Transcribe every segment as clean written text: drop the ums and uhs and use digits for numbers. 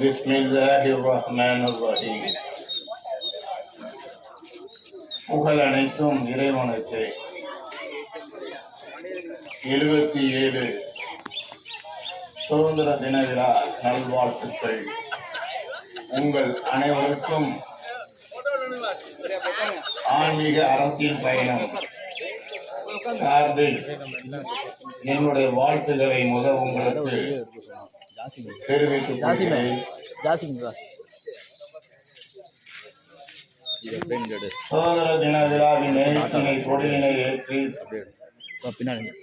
பிஸ்மில்லாஹிர்ரஹ்மானிர்ரஹீம். புகழ் அனைத்தும் இறைவனுக்கு. 77 சுதந்திர தின விழா நல்வாழ்த்துக்கள். உங்கள் அனைவருக்கும் ஆன்மீக அரசியல் பயணம் சார்பில் என்னுடைய வாழ்த்துக்களை உங்களுக்கு தெரிவித்துக் கொள்கிறேன். சுதந்திர தின விழாவின் நேரத்தினை கொடியினை ஏற்றி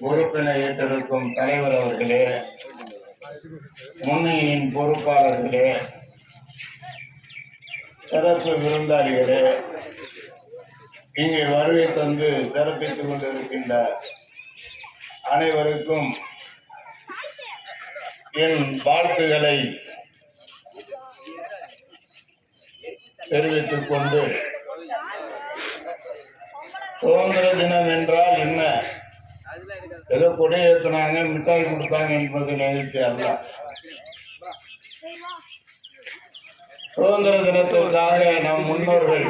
பொறுப்பினை ஏற்றிருக்கும் தலைவர் அவர்களே, முன்னணியின் பொறுப்பாளர்களே, சிறப்பு விருந்தாளிகளே, இங்கே வருகை தந்து சிறப்பித்துக் கொண்டிருக்கின்ற அனைவருக்கும் என் வாழ்த்துக்களை தெரிவித்துக் கொண்டு, சுதந்திர தினம் என்றால் என்ன, ஏதோ கொடி ஏற்றினாங்க மிட்டாய் கொடுத்தாங்க என்பது நிகழ்ச்சி அல்ல. சுதந்திர தினத்திற்காக நம் முன்னோர்கள்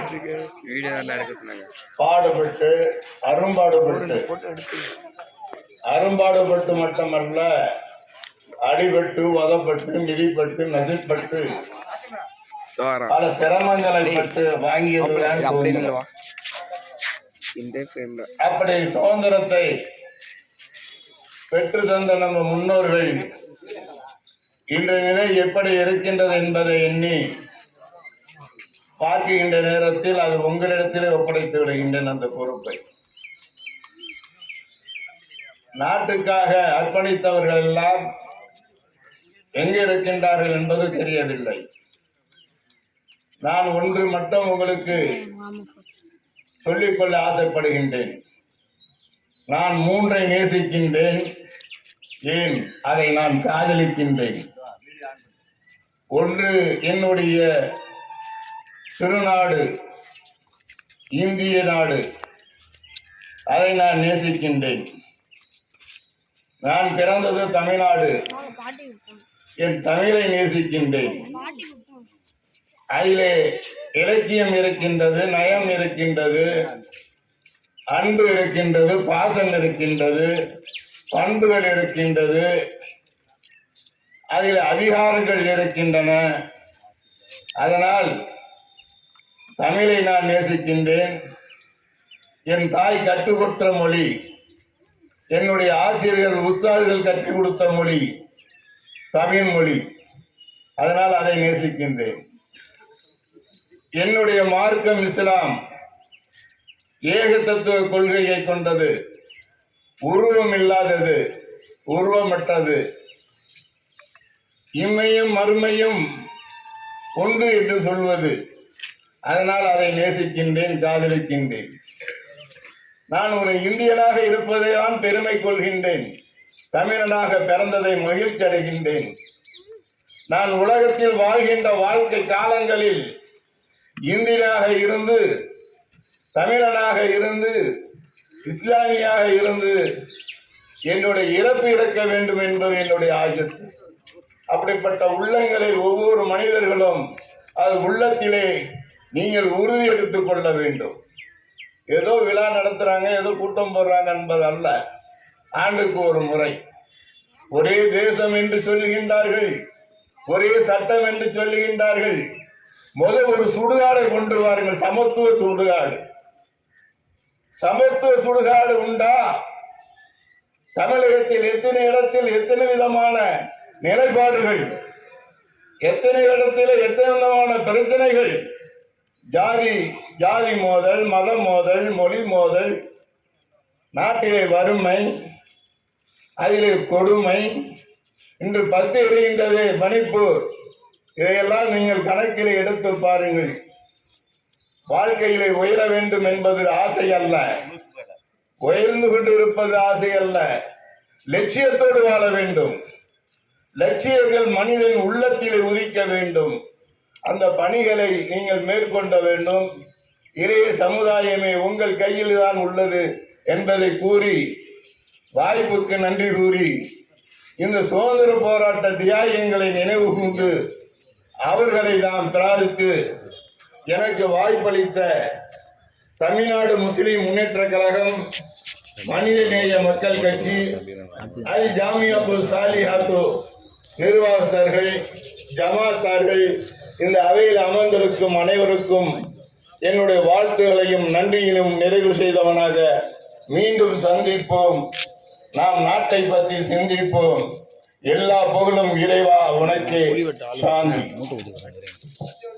பாடுபட்டு அரும்பாடுபட்டு மட்டுமல்ல, அடிபட்டு உதப்பட்டு மிதிப்பட்டு நதிப்பட்டு பல சிரமங்களை பட்டு வாங்கியதுதான். அப்படி சுதந்திரத்தை பெற்று தந்த நம்ம முன்னோர்கள் இன்றைய நிலை எப்படி இருக்கின்றது என்பதை எண்ணி பார்க்கின்ற நேரத்தில் அது உங்களிடத்திலே ஒப்படைத்து விடுகின்றன. அந்த பொறுப்பை நாட்டுக்காக அர்ப்பணித்தவர்கள் எல்லாம் எங்கே இருக்கின்றார்கள் என்பது தெரியவில்லை. நான் ஒன்று மட்டும் உங்களுக்கு சொல்லிக்கொள்ள ஆசைப்படுகின்றேன். நான் 3ஐ நேசிக்கின்றேன். ஏன் அதை நான் காதலிக்கின்றேன். ஒன்று என்னுடைய திருநாடு இந்திய நாடு, அதை நான் நேசிக்கின்றேன். நான் பிறந்தது தமிழ்நாடு, என் தமிழை நேசிக்கின்றேன். அதிலே இலக்கியம் இருக்கின்றது, நயம் இருக்கின்றது, அன்பு இருக்கின்றது, பாசம் இருக்கின்றது, பண்புகள் இருக்கின்றது, அதில் அதிகாரங்கள் இருக்கின்றன. அதனால் தமிழை நான் நேசிக்கின்றேன். என் தாய் கற்றுக் கொடுத்த மொழி, என்னுடைய ஆசிரியர்கள் உஸ்தாதுகள் கற்றுக் கொடுத்த மொழி தமிழ் மொழி. அதனால் அதை நேசிக்கின்றேன். என்னுடைய மார்க்கம் இஸ்லாம் ஏக தத்துவ கொள்கையை கொண்டது, உருவம் இல்லாதது, உருவமற்றது, இம்மையும் மறுமையும் ஒன்று என்று சொல்வது. அதனால் அதை நேசிக்கின்றேன், காதலிக்கின்றேன். நான் ஒரு இந்தியனாக இருப்பதை தான் பெருமை கொள்கின்றேன். தமிழனாக பிறந்ததை மகிழ்ச்சி அடைகின்றேன். நான் உலகத்தில் வாழ்கின்ற வாழ்க்கை காலங்களில் இந்தியனாக இருந்து, தமிழனாக இருந்து, இஸ்லாமியாக இருந்து என்னுடைய இறப்பு இறக்க வேண்டும் என்பது என்னுடைய ஆசை. அப்படிப்பட்ட உள்ளங்களில் ஒவ்வொரு மனிதர்களும் அது உள்ளத்திலே நீங்கள் உறுதி எடுத்துக் கொள்ள வேண்டும். ஏதோ விழா நடத்துறாங்க, ஏதோ கூட்டம் போடுறாங்க என்பது அல்ல. ஆண்டுக்கு ஒரு முறை ஒரே தேசம் என்று சொல்லுகின்றார்கள், ஒரே சட்டம் என்று சொல்லுகின்றார்கள். முதல் ஒரு சுடுகாடை கொண்டு வாருங்கள். சமத்துவ சுடுகாடு. சமத்துவ சுடுகாடு உண்டா? தமிழகத்தில் எத்தனை இடத்தில் எத்தனை விதமான நிலைப்பாடுகள், எத்தனை இடத்தில் எத்தனை விதமான பிரச்சனைகள், ஜாதி மோதல், மத மோதல், மொழி மோதல், நாட்டிலே வறுமை, அதிலே கொடுமை, இன்று 10 எரிகின்றது மணிப்பூர். இதையெல்லாம் நீங்கள் கணக்கில் எடுத்து பாருங்கள். வாழ்க்கையிலே உயர வேண்டும் என்பது ஆசை அல்ல, உயர்ந்து கொண்டு இருப்பது ஆசை அல்ல. லட்சியத்தோடு வாழ வேண்டும். லட்சியங்கள் மனிதன் உள்ளத்திலே உதிக்க வேண்டும். அந்த பணிகளை நீங்கள் மேற்கொள்ள வேண்டும். இளைய சமுதாயமே உங்கள் கையில் தான் உள்ளது என்பதை கூறி, வாய்ப்புக்கு நன்றி கூறி, இந்த சுதந்திர போராட்ட தியாகங்களை நினைவு கூர்ந்து அவர்களை நாம் பிரார்த்தித்து எனக்கு வாய்ப்பளித்த தமிழ்நாடு முஸ்லிம் முன்னேற்ற கழகம், மனிதநேய மக்கள் கட்சி, அல் ஜாமியாத்துல் சாலிஹாத்து நிர்வாகஸ்தர்கள், ஜமாத்தார்கள், இந்த அவையில் அமர்ந்திருக்கும் அனைவருக்கும் என்னுடைய வாழ்த்துகளையும் நன்றியிலும் நிறைவு செய்தவனாக மீண்டும் சந்திப்போம். நாம் நாட்டை பற்றி சிந்திப்போம். எல்லா புகழும் இறைவா உனக்கே. சாந்தி.